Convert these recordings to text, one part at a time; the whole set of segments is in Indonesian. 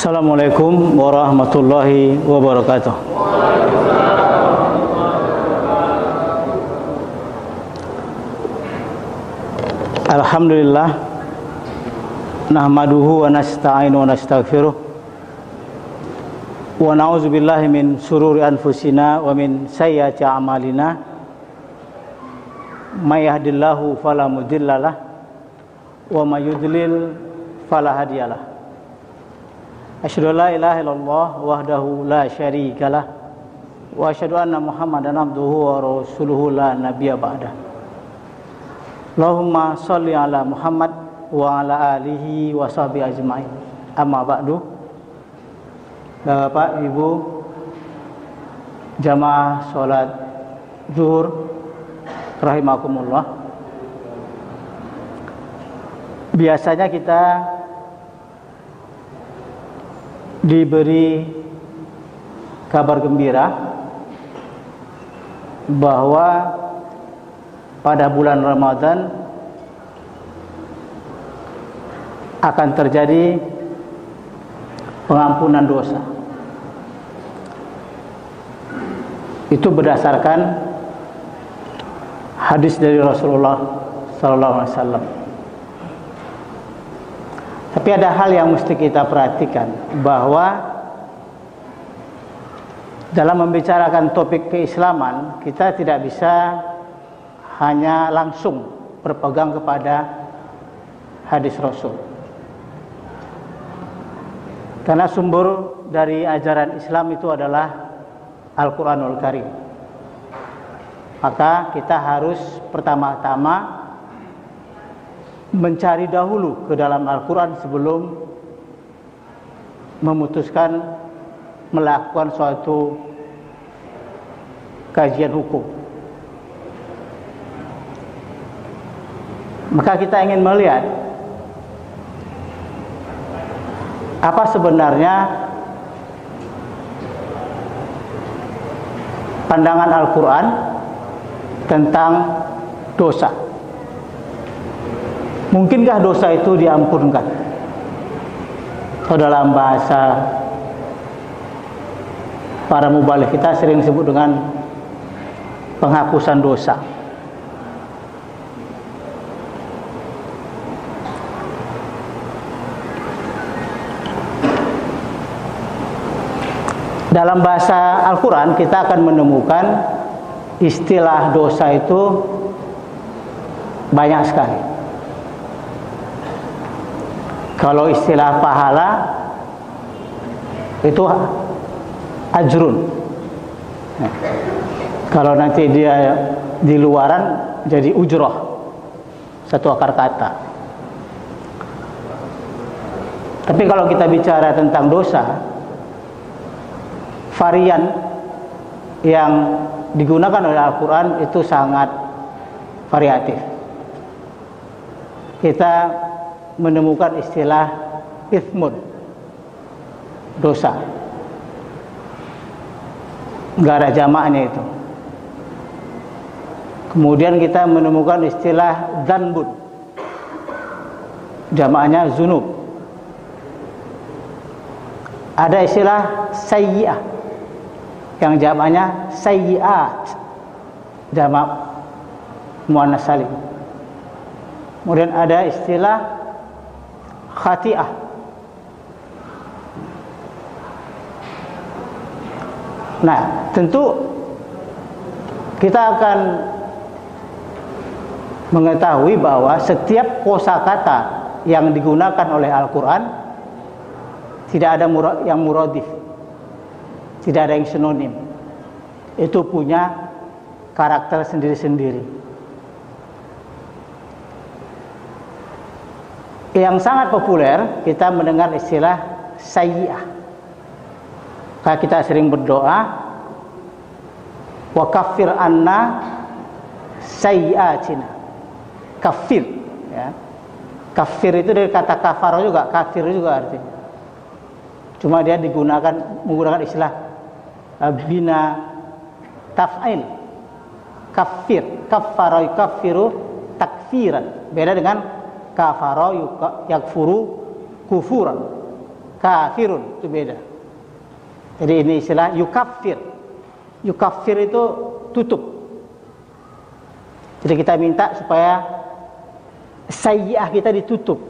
Assalamualaikum warahmatullahi wabarakatuh. Alhamdulillah, nahmaduhu wa nasta'inu wa nastaghfiruh wa na'udzu billahi min shururi anfusina wa min sayyiati a'malina. May yahdihillahu fala mudhillalah wa may yudlil fala hadiyalah. Asyhadu an la ilaha illallah wahdahu la syarikalah wa asyhadu anna Muhammadan abduhu wa rasuluhu la nabiyya ba'dah. Allahumma shalli ala Muhammad wa ala alihi wa sahbihi ajmain. Amma ba'du. Bapak, Ibu, jamaah salat zuhur rahimakumullah. Biasanya kita diberi kabar gembira bahwa pada bulan Ramadan akan terjadi pengampunan dosa. Itu berdasarkan hadis dari Rasulullah sallallahu alaihi wasallam. Tapi ada hal yang mesti kita perhatikan, bahwa dalam membicarakan topik keislaman, kita tidak bisa hanya langsung berpegang kepada hadis Rasul. Karena sumber dari ajaran Islam itu adalah Al-Quranul Karim. Maka kita harus pertama-tama mencari dahulu ke dalam Al-Quran sebelum memutuskan melakukan suatu kajian hukum. Maka kita ingin melihat apa sebenarnya pandangan Al-Quran tentang dosa. Mungkinkah dosa itu diampunkan? Atau dalam bahasa para mubaligh kita sering disebut dengan penghapusan dosa. Dalam bahasa Al-Quran kita akan menemukan istilah dosa itu banyak sekali. Kalau istilah pahala itu ajrun. Kalau nanti dia di luaran jadi ujrah, satu akar kata. Tapi kalau kita bicara tentang dosa, varian yang digunakan oleh Al-Quran itu sangat variatif. Kita menemukan istilah ithmun, dosa, nggak ada jamaknya itu. Kemudian kita menemukan istilah dzanbun, jamaknya zunub. Ada istilah sayyi'ah yang jamaknya sayyi'at, jamak muannas salim. Kemudian ada istilah khati'ah. Nah, tentu kita akan mengetahui bahwa setiap kosakata yang digunakan oleh Al-Quran tidak ada yang muradif, tidak ada yang sinonim. Itu punya karakter sendiri-sendiri. Yang sangat populer kita mendengar istilah sayyi'ah. Kalau kita sering berdoa, wa kaffir anna sayyi'atina. Kafir, ya. Kafir itu dari kata kafaro juga, kafir juga artinya. Cuma dia menggunakan istilah bina taf'il. Kafir, kaffara yukaffiru takfiran. Beda dengan kafara yakfuru kufuran. kafirun, itu beda. Jadi ini istilah yukaffir. Yukaffir itu tutup. Jadi kita minta supaya sayyi'ah kita ditutup.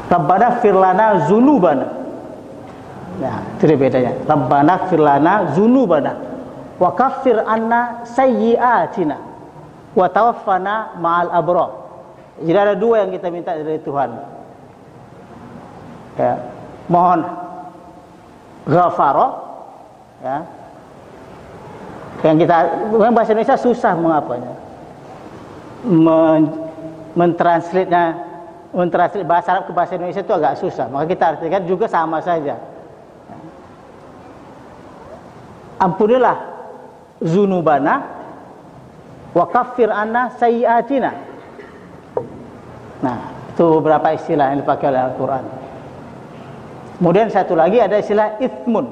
Rabbana fir lana dzunubana. Nah, itu bedanya. Rabbana fir lana dzunubana wa kaffir anna sayyi'atina wa tawaffana ma'al abrar. Jadi ada dua yang kita minta dari Tuhan. Ya, mohon ghafara, ya. Yang kita bahasa Indonesia susah mengapanya. Mentranslate bahasa Arab ke bahasa Indonesia itu agak susah. Maka kita artikan juga sama saja. Ampunilah zunubana wa kaffir anna sayyi'atina. Nah, itu beberapa istilah yang dipakai oleh Al-Quran. Kemudian satu lagi ada istilah ithmun,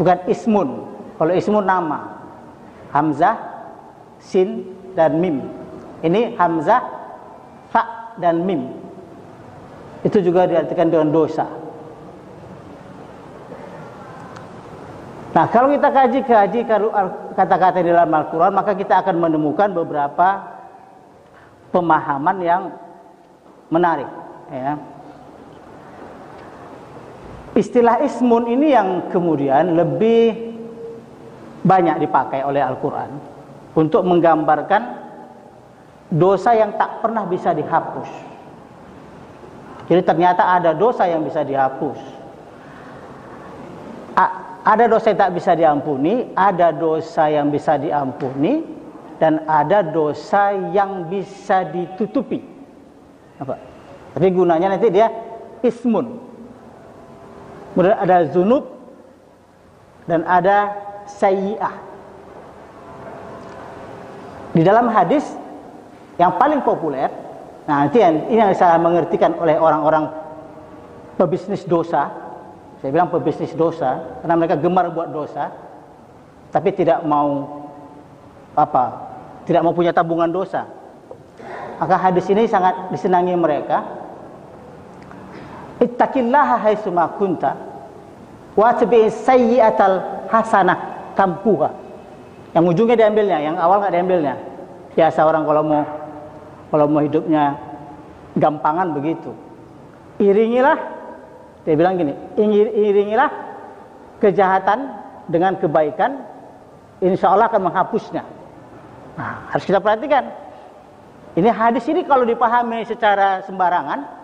bukan ismun. Kalau ismun nama, hamzah, sin, dan mim. Ini hamzah, fa, dan mim. Itu juga diartikan dengan dosa. Nah, kalau kita kaji kata-kata di dalam Al-Quran, maka kita akan menemukan beberapa pemahaman yang menarik, ya. Istilah ismun ini yang kemudian lebih banyak dipakai oleh Al-Quran untuk menggambarkan dosa yang tak pernah bisa dihapus. Jadi ternyata ada dosa yang bisa dihapus, ada dosa yang tak bisa diampuni, ada dosa yang bisa diampuni, dan ada dosa yang bisa ditutupi. Apa? Tapi gunanya nanti dia ismun. Kemudian ada zunub dan ada sayyi'ah. Di dalam hadis yang paling populer, nah nanti ini yang saya mengertikan oleh orang-orang pebisnis dosa. Saya bilang pebisnis dosa karena mereka gemar buat dosa, tapi tidak mau tidak mau punya tabungan dosa. Maka hadis ini sangat disenangi mereka. Ittaqillaha haitsu ma kunta wa tabi'is sayyi'atal hasanah tampuha. Yang ujungnya diambilnya, yang awal enggak diambilnya. Biasa orang kalau mau hidupnya gampangan begitu. Iringilah, dia bilang gini, iringilah kejahatan dengan kebaikan, insya Allah akan menghapusnya. Nah, harus kita perhatikan. Ini hadis ini kalau dipahami secara sembarangan,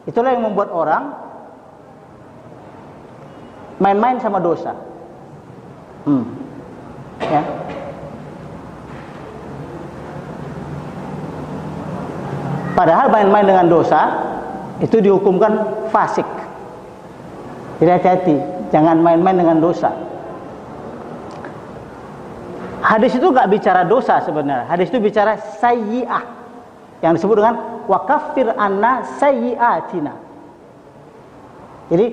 itulah yang membuat orang main-main sama dosa. Ya. Padahal main-main dengan dosa itu dihukumkan fasik. Jadi hati-hati, jangan main-main dengan dosa. Hadis itu nggak bicara dosa sebenarnya. Hadis itu bicara sayyi'ah, yang disebut dengan wa kaffir anna sayyi'atina. Jadi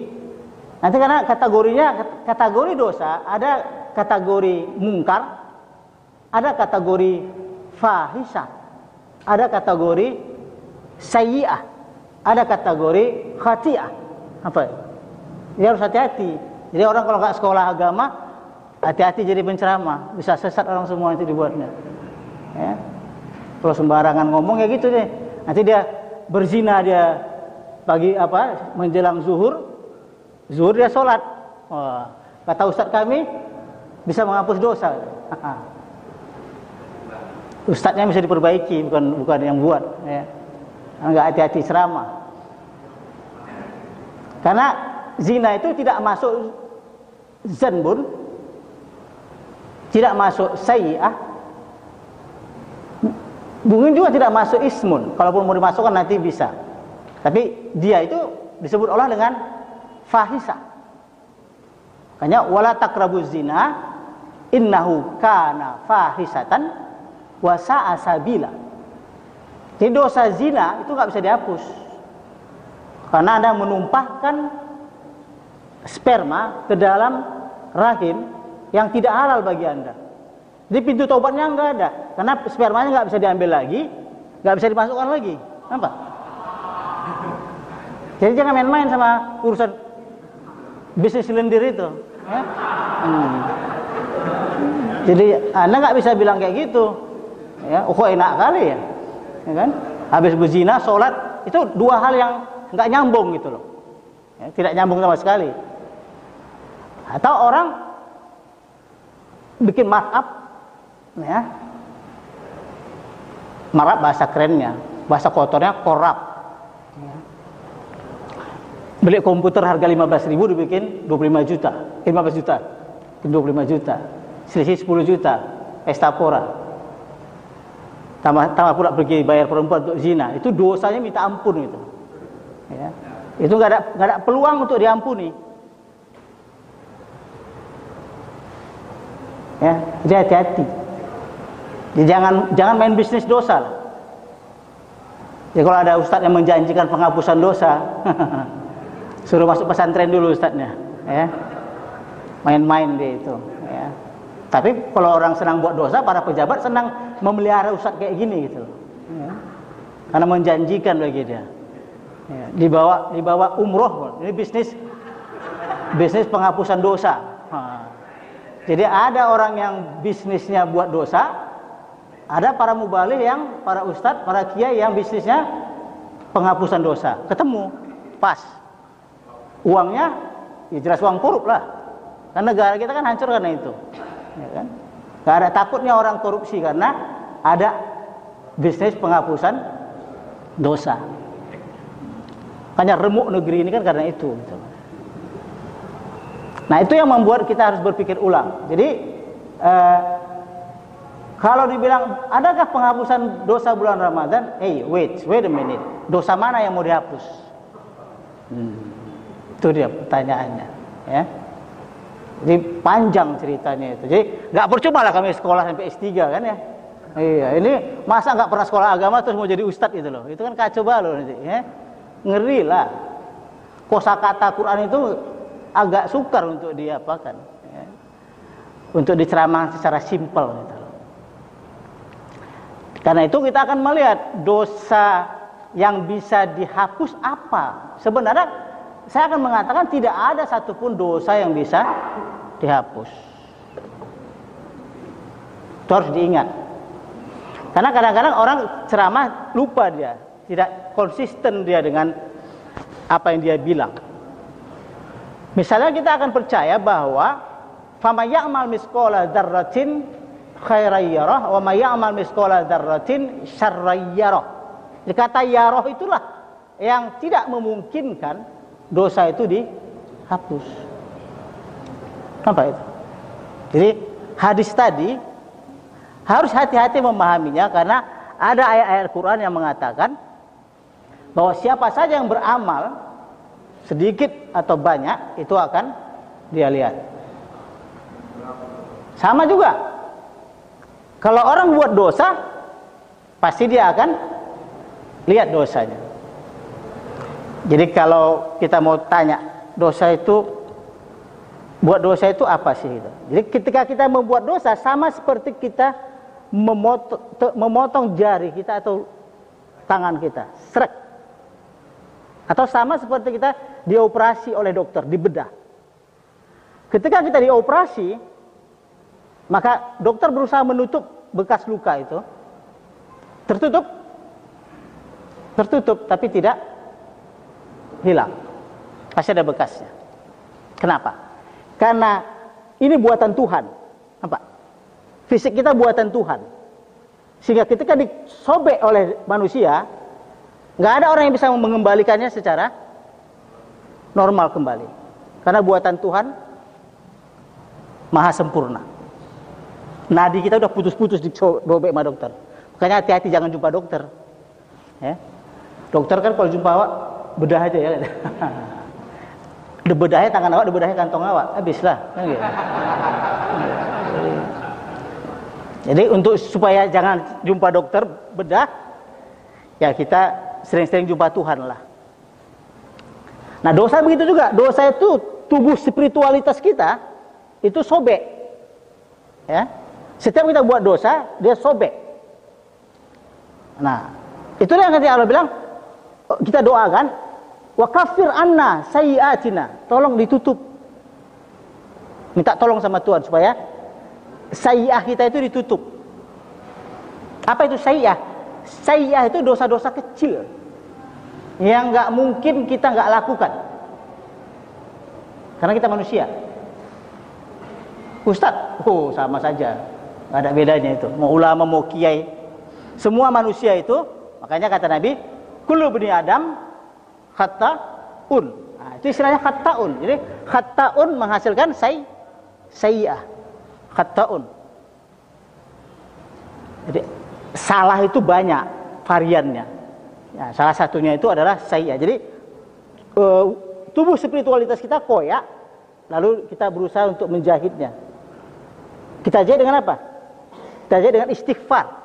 nanti karena kategori dosa, ada kategori mungkar, ada kategori fahisah, ada kategori sayyi'ah, ada kategori khati'ah. Apa? Jadi harus hati-hati. Jadi orang kalau nggak sekolah agama, hati-hati jadi penceramah, bisa sesat orang semua itu dibuatnya. Ya. Kalau sembarangan ngomong ya gitu deh. Nanti dia berzina, dia pagi menjelang zuhur dia sholat. Wah, kata ustadz kami bisa menghapus dosa. Ustadznya bisa diperbaiki, bukan yang buat. Ya. Enggak hati-hati ceramah. Karena zina itu tidak masuk zanbun, tidak masuk sayyi'ah, mungkin juga tidak masuk ismun. Kalaupun mau dimasukkan nanti bisa. Tapi dia itu disebut Allah dengan fahisah. Makanya wala taqrabuz zina innahu kana fahisatan wa sa'a sabila. Jadi dosa zina itu enggak bisa dihapus. Karena Anda menumpahkan sperma ke dalam rahim yang tidak halal bagi Anda. Jadi pintu taubatnya enggak ada, karena spermanya enggak bisa diambil lagi, nggak bisa dimasukkan lagi. Nampak? Jadi jangan main-main sama urusan bisnis lendir itu. Ya? Jadi Anda nggak bisa bilang kayak gitu. Ya, kok enak kali ya, ya kan? Habis berzina, sholat, itu dua hal yang nggak nyambung gitu loh. Ya, tidak nyambung sama sekali. Atau orang bikin markup, ya, markup bahasa kerennya, bahasa kotornya korup. Ya. Beli komputer harga 15.000 dibikin 25 juta, 15 juta, 25 juta, selisih 10 juta, estapora. Tambah pula pergi bayar perempuan untuk zina, itu dosanya minta ampun gitu. Ya. Itu nggak ada peluang untuk diampuni. Ya, jadi hati-hati. Jadi jangan main bisnis dosa lah. Jadi kalau ada ustadz yang menjanjikan penghapusan dosa, suruh masuk pesantren dulu ustadznya, ya. Main-main dia itu, ya. Tapi kalau orang senang buat dosa, para pejabat senang memelihara ustadz kayak gini gitu, ya. Karena menjanjikan bagi dia. Ya. Dibawa umroh, ini bisnis penghapusan dosa. Jadi ada orang yang bisnisnya buat dosa, ada para mubaligh yang, para ustadz, para kiai yang bisnisnya penghapusan dosa. Ketemu, pas. Uangnya, ya jelas uang korup lah. Karena negara kita kan hancur karena itu. Ya kan? Gak ada takutnya orang korupsi karena ada bisnis penghapusan dosa. Makanya remuk negeri ini kan karena itu. Gitu. Nah itu yang membuat kita harus berpikir ulang. Jadi kalau dibilang adakah penghapusan dosa bulan Ramadan? Wait a minute. Dosa mana yang mau dihapus? Itu dia pertanyaannya. Ya. Jadi panjang ceritanya itu. Jadi nggak percuma lah kami sekolah sampai S3 kan ya. Iya, ini masa nggak pernah sekolah agama terus mau jadi ustadz gitu loh. Itu kan kacau balau nanti. Ya. Ngeri lah. Kosakata Quran itu agak sukar untuk diapakan, ya. Untuk diceramah secara simpel gitu. Karena itu kita akan melihat dosa yang bisa dihapus apa. Sebenarnya saya akan mengatakan tidak ada satupun dosa yang bisa dihapus. Itu harus diingat. Karena kadang-kadang orang ceramah lupa dia, tidak konsisten dia dengan apa yang dia bilang. Misalnya kita akan percaya bahwa faman ya'mal misqala dzarratin khairan yarah wa may ya'mal misqala dzarratin syarran yarah. Jadi kata yarah itulah yang tidak memungkinkan dosa itu dihapus. Apa itu? Jadi hadis tadi harus hati-hati memahaminya karena ada ayat-ayat Quran yang mengatakan bahwa siapa saja yang beramal sedikit atau banyak itu akan dia lihat. Sama juga. Kalau orang buat dosa, pasti dia akan lihat dosanya. Jadi kalau kita mau tanya buat dosa itu apa sih itu? Jadi ketika kita membuat dosa sama seperti kita memotong jari kita atau tangan kita, srek. Atau sama seperti kita dioperasi oleh dokter, dibedah. Ketika kita dioperasi, maka dokter berusaha menutup bekas luka itu. Tertutup, tapi tidak hilang. Pasti ada bekasnya. Kenapa? Karena ini buatan Tuhan. Nampak? Fisik kita buatan Tuhan. Sehingga ketika disobek oleh manusia, nggak ada orang yang bisa mengembalikannya secara normal kembali. Karena buatan Tuhan maha sempurna. Nadi kita udah putus-putus dicobek sama dokter. Makanya hati-hati jangan jumpa dokter. Ya. Dokter kan kalau jumpa awak bedah aja ya. Dibedahnya tangan awak, dibedahnya kantong awak, habislah. Kan gitu. Jadi untuk supaya jangan jumpa dokter bedah, ya kita sering-sering jumpa Tuhan lah. Nah dosa begitu juga. Dosa itu tubuh spiritualitas kita itu sobek. Ya. Setiap kita buat dosa, dia sobek. Nah, Itulah yang Allah bilang, kita doakan, wa kaffir anna sayyiatina, tolong ditutup. Minta tolong sama Tuhan supaya sayyi'ah kita itu ditutup. Apa itu sayyi'ah? Sayyi'ah itu dosa-dosa kecil yang nggak mungkin kita nggak lakukan, karena kita manusia. Ustadz, sama saja, nggak ada bedanya itu. Mau ulama, mau kiai, semua manusia itu. Makanya kata Nabi, kullu bani Adam khata'un. Nah, itu istilahnya khata'un. Jadi khata'un menghasilkan sayyi'ah. Khata'un. Jadi salah itu banyak variannya. Ya, salah satunya itu adalah sayyi'ah. Jadi tubuh spiritualitas kita koyak, lalu kita berusaha untuk menjahitnya. Kita jahit dengan apa? Kita jahit dengan istighfar.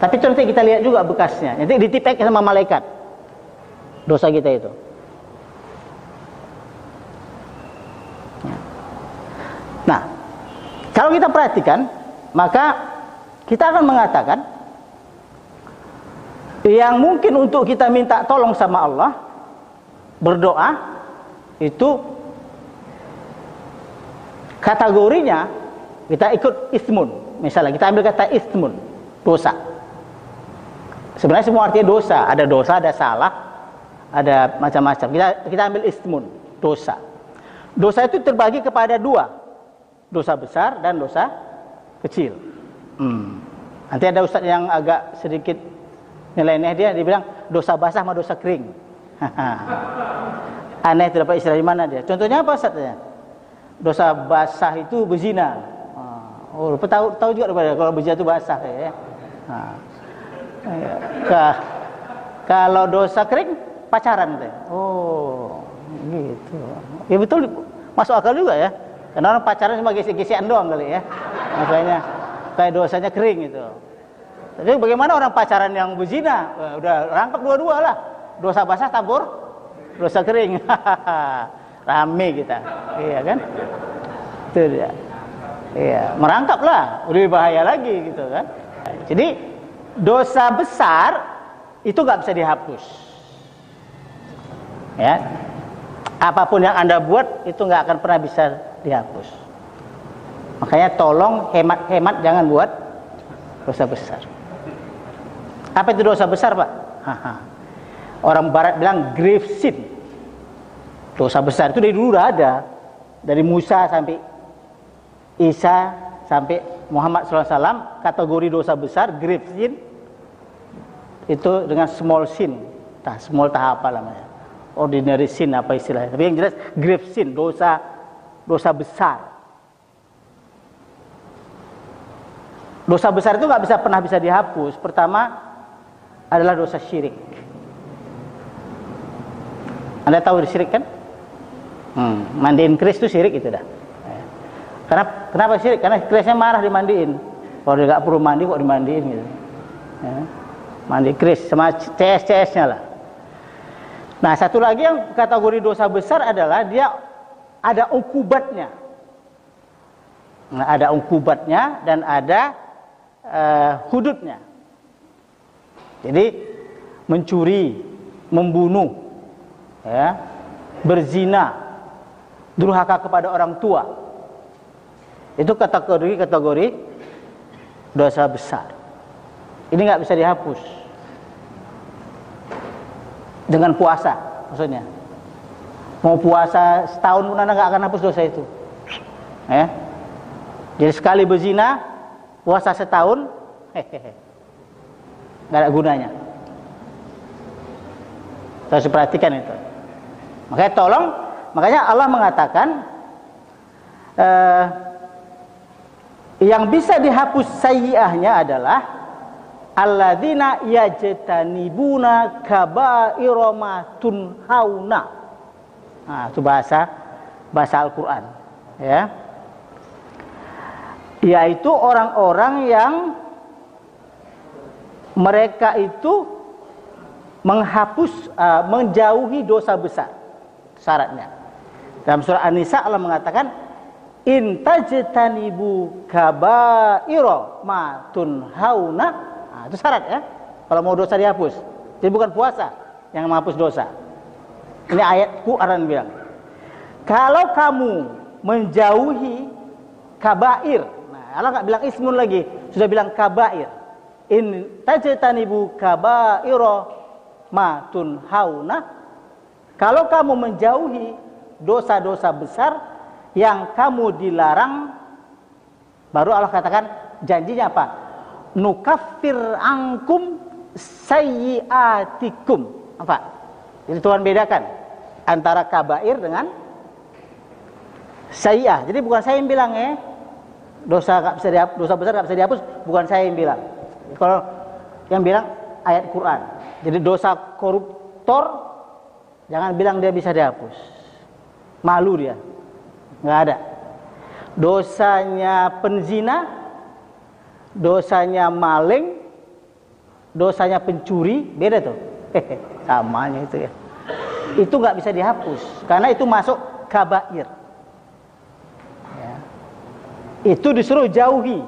Tapi itu nanti kita lihat juga bekasnya. Nanti ditipek sama malaikat dosa kita itu. Nah, kalau kita perhatikan, maka kita akan mengatakan yang mungkin untuk kita minta tolong sama Allah, berdoa, itu kategorinya kita ikut ismun. Misalnya kita ambil kata ismun, dosa. Sebenarnya semua artinya dosa. Ada dosa, ada salah, ada macam-macam. Kita ambil ismun, dosa. Dosa itu terbagi kepada dua, dosa besar dan dosa kecil. Nanti ada ustadz yang agak sedikit nyeleneh, dia bilang dosa basah sama dosa kering. Aneh, itu dapat istilah di mana dia? Contohnya apa ustadznya? Dosa basah itu berzina. Tahu juga kalau berzina itu basah ya. Kalau dosa kering pacaran deh. Oh, gitu. Ya betul, masuk akal juga ya. Karena orang pacaran cuma gesek-gesekan doang kali ya. Makanya kayak dosanya kering gitu. Tapi bagaimana orang pacaran yang berzina? Udah rangkap dua-dua lah. Dosa basah tabur dosa kering. Rame kita. Iya kan? Itu dia. Iya, merangkap lah. Lebih bahaya lagi gitu kan. Jadi dosa besar itu nggak bisa dihapus. Ya. Apapun yang Anda buat itu nggak akan pernah bisa dihapus. Makanya tolong hemat-hemat, jangan buat dosa besar. Apa itu dosa besar, Pak? Orang barat bilang grave sin. Dosa besar itu dari dulu udah ada. Dari Musa sampai Isa sampai Muhammad SAW, kategori dosa besar grave sin itu dengan small sin. Small tahap apa namanya? Ordinary sin apa istilahnya. Tapi yang jelas grave sin, dosa besar. Dosa besar itu nggak pernah bisa dihapus. Pertama adalah dosa syirik. Anda tahu syirik kan? Mandiin keris itu syirik itu dah. Kenapa syirik? Karena kerisnya marah dimandiin. Kalau dia nggak perlu mandi kok dimandiin gitu. Ya. Mandi keris sama CS-CS-nya lah. Nah, satu lagi yang kategori dosa besar adalah dia ada ukubatnya. Nah, ada ukubatnya dan ada hududnya. Jadi mencuri, membunuh, ya, berzina, durhaka kepada orang tua, itu kategori dosa besar. Ini nggak bisa dihapus dengan puasa, maksudnya. Mau puasa setahun pun Anda nggak akan hapus dosa itu. Ya. Jadi sekali berzina, puasa setahun, nggak ada gunanya. Harus perhatikan itu. Makanya Allah mengatakan yang bisa dihapus sayyi'ahnya adalah alladzina yajtanibuna kaba'ira ma tunhauna. Nah, itu bahasa Al-Qur'an, ya. Yaitu orang-orang yang mereka itu menjauhi dosa besar. Syaratnya dalam surah An-Nisa Allah mengatakan in tajtanibu kaba'ira ma tunhauna. Nah, itu syarat ya. Kalau mau dosa dihapus. Jadi bukan puasa yang menghapus dosa. Ini ayat Quran bilang. Kalau kamu menjauhi kabair. Nah, Allah enggak bilang ismun lagi, sudah bilang kabair. In tajtanibu kaba'ira ma tunhauna. Kalau kamu menjauhi dosa-dosa besar yang kamu dilarang, baru Allah katakan janjinya apa? Nukaffir angkum sayyiatikum. Apa? Jadi Tuhan bedakan antara kabair dengan sayyi'ah. Jadi bukan saya yang bilang ya, dosa besar enggak bisa dihapus, bukan saya yang bilang. Kalau yang bilang ayat Quran. Jadi dosa koruptor jangan bilang dia bisa dihapus. Malu dia. Enggak ada. Dosanya penzina, dosanya maling, dosanya pencuri, beda tuh. Samanya itu ya. Itu enggak bisa dihapus karena itu masuk kabair. Ya. Itu disuruh jauhi.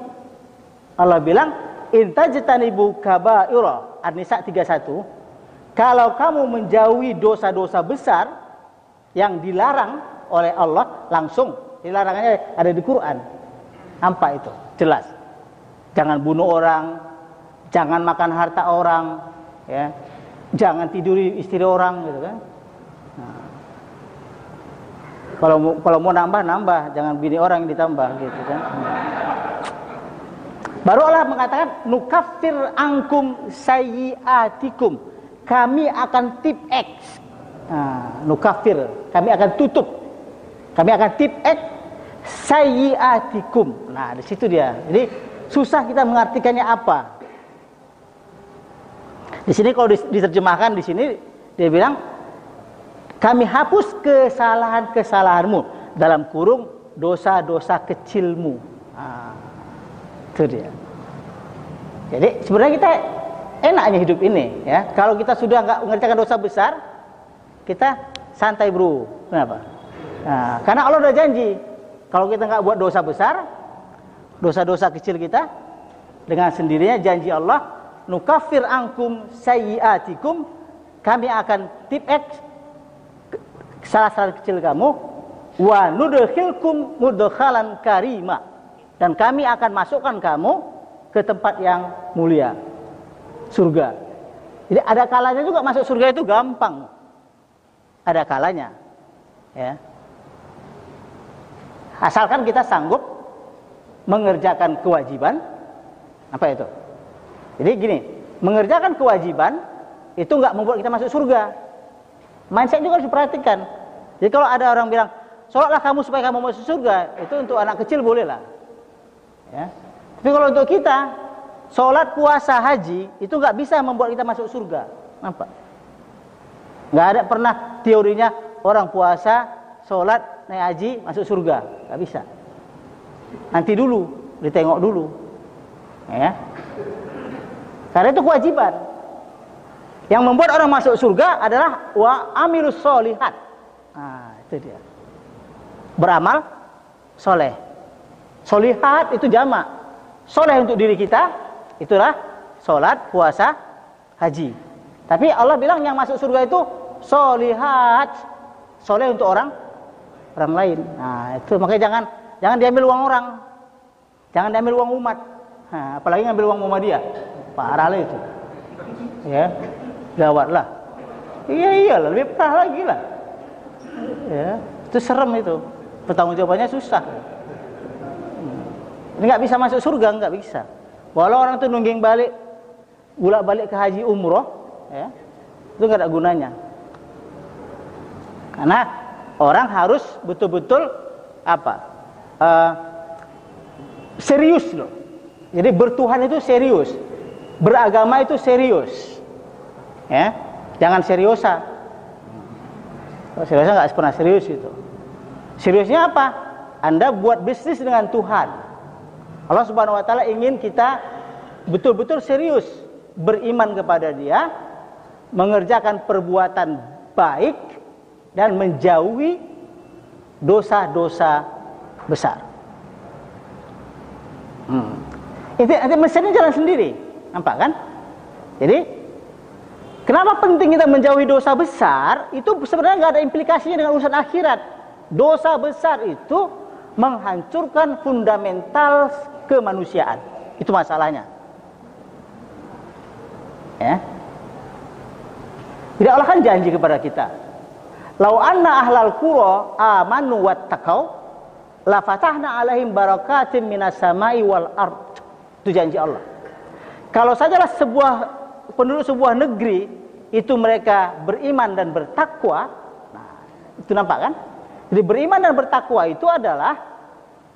Allah bilang in tajtanibu kaba'ira, An-Nisa 31. Kalau kamu menjauhi dosa-dosa besar yang dilarang oleh Allah langsung, dilarangannya ada di Quran. Apa itu? Jelas. Jangan bunuh orang, jangan makan harta orang, ya. Jangan tiduri istri orang gitu kan. Nah. Kalau mau nambah, jangan bini orang yang ditambah gitu kan. Baru Allah mengatakan nukaffir angkum sayyiatikum. Kami akan tip X. Nah, nukaffir, kami akan tutup. Kami akan tip X sayyiatikum. Nah, di situ dia. Jadi susah kita mengartikannya apa. Di sini kalau diterjemahkan di sini dia bilang kami hapus kesalahan-kesalahanmu dalam kurung dosa-dosa kecilmu. Nah, itu dia. Jadi sebenarnya kita enaknya hidup ini ya. Kalau kita sudah enggak mengerjakan dosa besar, kita santai bro. Kenapa? Nah, karena Allah udah janji kalau kita enggak buat dosa besar, dosa-dosa kecil kita dengan sendirinya janji Allah nukaffir angkum sayyiatikum, kami akan tip X kesalahan kecil kamu, wa nudkhilkum mudkhalan karima, dan kami akan masukkan kamu ke tempat yang mulia, surga. Jadi ada kalanya juga masuk surga itu gampang. Ada kalanya. Ya. Asalkan kita sanggup mengerjakan kewajiban. Apa itu? Jadi gini, mengerjakan kewajiban itu enggak membuat kita masuk surga. Mindset juga harus diperhatikan. Jadi kalau ada orang bilang, "Sholatlah kamu supaya kamu masuk surga," itu untuk anak kecil boleh lah. Ya. Tapi kalau untuk kita, sholat, puasa, haji itu nggak bisa membuat kita masuk surga. Nampak? Nggak ada pernah teorinya orang puasa, sholat, naik haji masuk surga. Nggak bisa. Nanti dulu, ditengok dulu. Ya. Karena itu kewajiban. Yang membuat orang masuk surga adalah wa amilus sholihat. Nah, itu dia. Beramal soleh. Sholihat itu jamak. Soleh untuk diri kita itulah sholat, puasa, haji. Tapi Allah bilang yang masuk surga itu sholihat, soleh untuk orang lain. Nah, itu makanya jangan diambil uang orang, jangan diambil uang umat. Nah, apalagi ngambil uang Muhammadiyah, parah lah itu. Ya, gawat lah. Iyalah, lebih parah lagi lah. Ya, itu serem itu. Pertanggungjawabannya susah. Ini nggak bisa masuk surga, nggak bisa. Walau orang itu nungging balik, bolak-balik ke haji umroh, ya, itu nggak ada gunanya. Karena orang harus betul-betul serius loh. Jadi bertuhan itu serius, beragama itu serius, ya, jangan seriosa. Kalau seriosa nggak pernah serius itu. Seriusnya apa? Anda buat bisnis dengan Tuhan. Allah Subhanahu wa taala ingin kita betul-betul serius beriman kepada Dia, mengerjakan perbuatan baik dan menjauhi dosa-dosa besar. Itu mesinnya jalan sendiri, nampak kan? Jadi kenapa penting kita menjauhi dosa besar? Itu sebenarnya nggak ada implikasinya dengan urusan akhirat. Dosa besar itu menghancurkan fundamental kemanusiaan. Itu masalahnya. Ya. Jadi Allah kan janji kepada kita, "Lau anna ahlal qura amanu wattaqau la fatahna alaihim barakatim minas samai wal ard." Itu janji Allah. Kalau sajalah penduduk sebuah negeri itu mereka beriman dan bertakwa, nah, itu nampak kan? Jadi beriman dan bertakwa itu adalah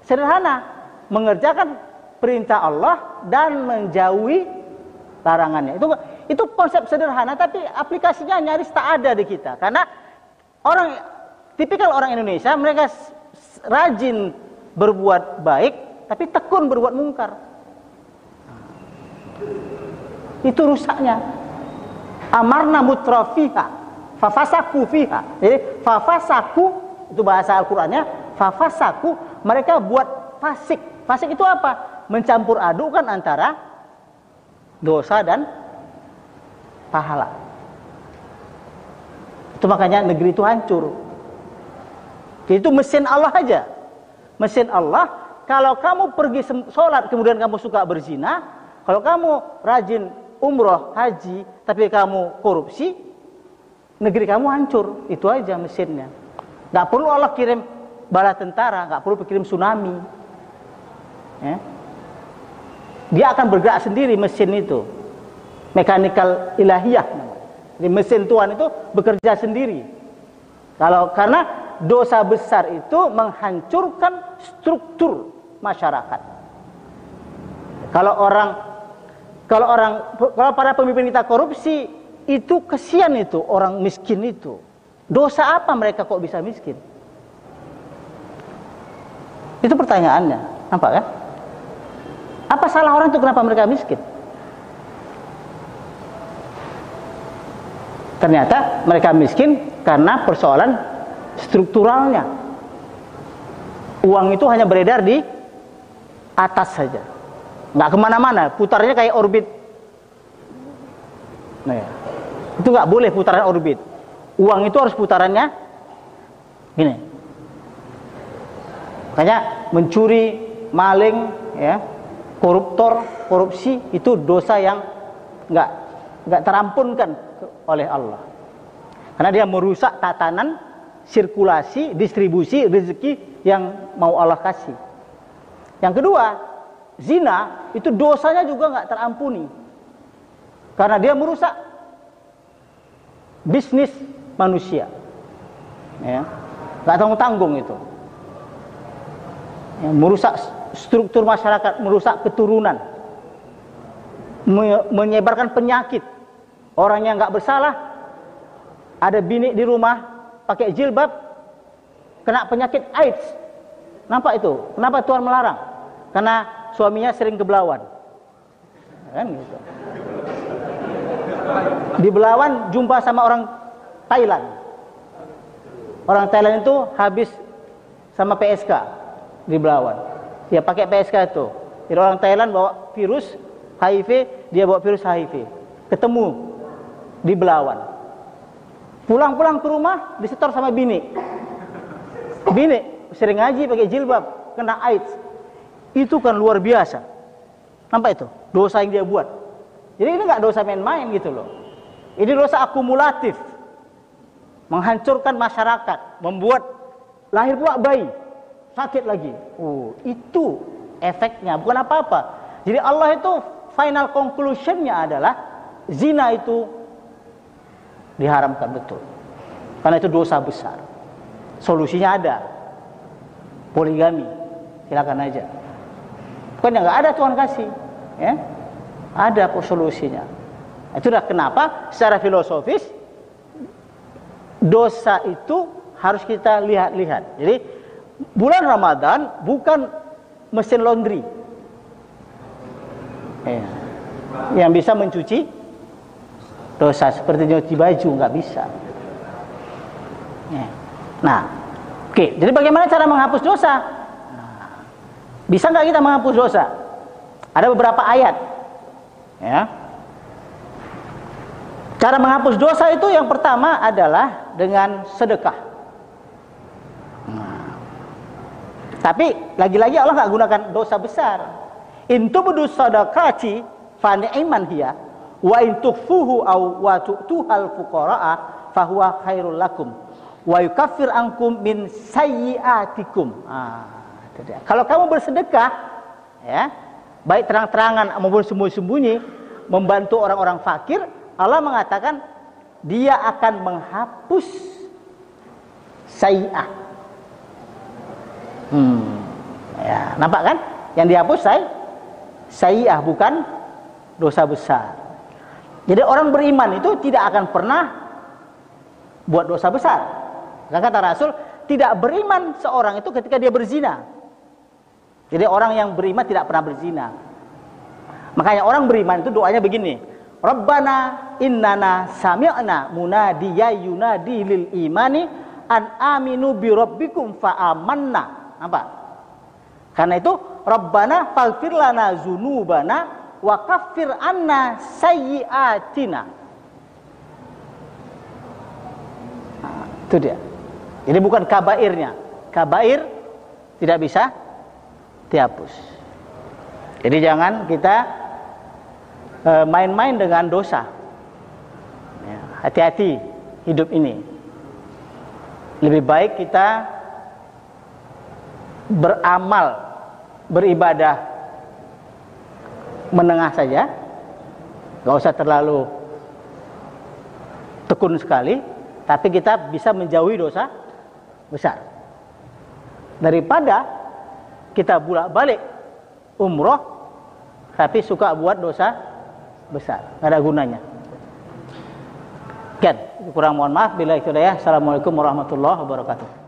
sederhana, mengerjakan perintah Allah dan menjauhi larangannya. Itu konsep sederhana, tapi aplikasinya nyaris tak ada di kita. Karena tipikal orang Indonesia, mereka rajin berbuat baik, tapi tekun berbuat mungkar. Itu rusaknya. Amarna mutrafiha fafasaku fiha. Jadi fafasaku itu bahasa Al-Qur'annya, fafasaku, mereka buat fasik. Fasik itu apa? Mencampur adukan antara dosa dan pahala. Itu makanya negeri itu hancur. Itu mesin Allah aja. Mesin Allah, kalau kamu pergi sholat kemudian kamu suka berzina, kalau kamu rajin umroh, haji, tapi kamu korupsi, negeri kamu hancur. Itu aja mesinnya. Gak perlu Allah kirim bala tentara, gak perlu kirim tsunami. Ya. Dia akan bergerak sendiri mesin itu. Mekanikal ilahiyah. Jadi mesin Tuhan itu bekerja sendiri. Karena dosa besar itu menghancurkan struktur masyarakat. Kalau para pemimpin kita korupsi, itu kesian itu orang miskin itu. Dosa apa mereka kok bisa miskin? Itu pertanyaannya, nampak kan? Apa salah orang itu kenapa mereka miskin? Ternyata mereka miskin karena persoalan strukturalnya. Uang itu hanya beredar di atas saja, nggak kemana-mana, putarnya kayak orbit. Nah, ya. Itu nggak boleh putaran orbit. Uang itu harus putarannya gini. Makanya mencuri, maling, ya, koruptor, korupsi itu dosa yang nggak terampunkan oleh Allah. Karena dia merusak tatanan sirkulasi, distribusi rezeki yang mau Allah kasih. Yang kedua, zina itu dosanya juga nggak terampuni. Karena dia merusak bisnis manusia. Ya. Nggak tanggung-tanggung itu. Ya, merusak struktur masyarakat, merusak keturunan, menyebarkan penyakit. Orang yang nggak bersalah, ada bini di rumah pakai jilbab, kena penyakit AIDS. Nampak itu? Kenapa Tuhan melarang? Karena suaminya sering ke Belawan. Kan gitu. Di Belawan jumpa sama orang Thailand. Orang Thailand itu habis sama PSK di Belawan. Dia pakai PSK itu. Jadi orang Thailand bawa virus HIV, dia bawa virus HIV. Ketemu di Belawan. Pulang-pulang ke rumah disetor sama bini. Bini sering ngaji pakai jilbab, kena AIDS. Itu kan luar biasa. Nampak itu? Dosa yang dia buat. Jadi ini nggak dosa main-main gitu loh. Ini dosa akumulatif. Menghancurkan masyarakat, membuat lahir pula bayi, sakit lagi. Itu efeknya, bukan apa-apa. Jadi Allah itu final conclusionnya adalah zina itu diharamkan betul. Karena itu dosa besar. Solusinya ada. Poligami. Silakan aja. Bukannya nggak ada Tuhan kasih, ya? Ada solusinya. Itulah kenapa secara filosofis dosa itu harus kita lihat-lihat. Jadi bulan Ramadan bukan mesin laundry, ya, yang bisa mencuci dosa seperti nyuci baju, nggak bisa. Ya. Nah, oke. Jadi bagaimana cara menghapus dosa? Nah, Bisa nggak kita menghapus dosa? Ada beberapa ayat. Ya. Cara menghapus dosa itu yang pertama adalah dengan sedekah. Tapi lagi-lagi Allah nggak gunakan dosa besar. In tubdu sadaqati fa ni'man hiya wa in tukhfuhu aw wa tu'tuhal fuqara'a fa huwa khairul lakum wa yukaffir ankum min sayyi'atikum. Kalau kamu bersedekah, ya, baik terang-terangan maupun sembunyi-sembunyi, membantu orang-orang fakir, Allah mengatakan dia akan menghapus sayyi'ah. Ya, nampak kan? Yang dihapus sayyi'ah, bukan dosa besar. Jadi orang beriman itu tidak akan pernah buat dosa besar. Dan kata Rasul, tidak beriman seorang itu ketika dia berzina. Jadi orang yang beriman tidak pernah berzina. Makanya orang beriman itu doanya begini, Rabbana innana sami'na munadiya yunadi lil imani an aminu bi rabbikum fa amanna. Apa? Karena itu Rabbana faghfir lana dzunubana wa kaffir anna sayyi'atina. Itu dia. Jadi bukan kabairnya. Kabair tidak bisa dihapus. Jadi jangan kita main-main dengan dosa. Ya, hati-hati hidup ini. Lebih baik kita beramal, beribadah menengah saja, gak usah terlalu tekun sekali, tapi kita bisa menjauhi dosa besar. Daripada kita bolak-balik umroh tapi suka buat dosa besar, nggak ada gunanya. Kan, kurang mohon maaf bila itu ya. Assalamualaikum warahmatullahi wabarakatuh.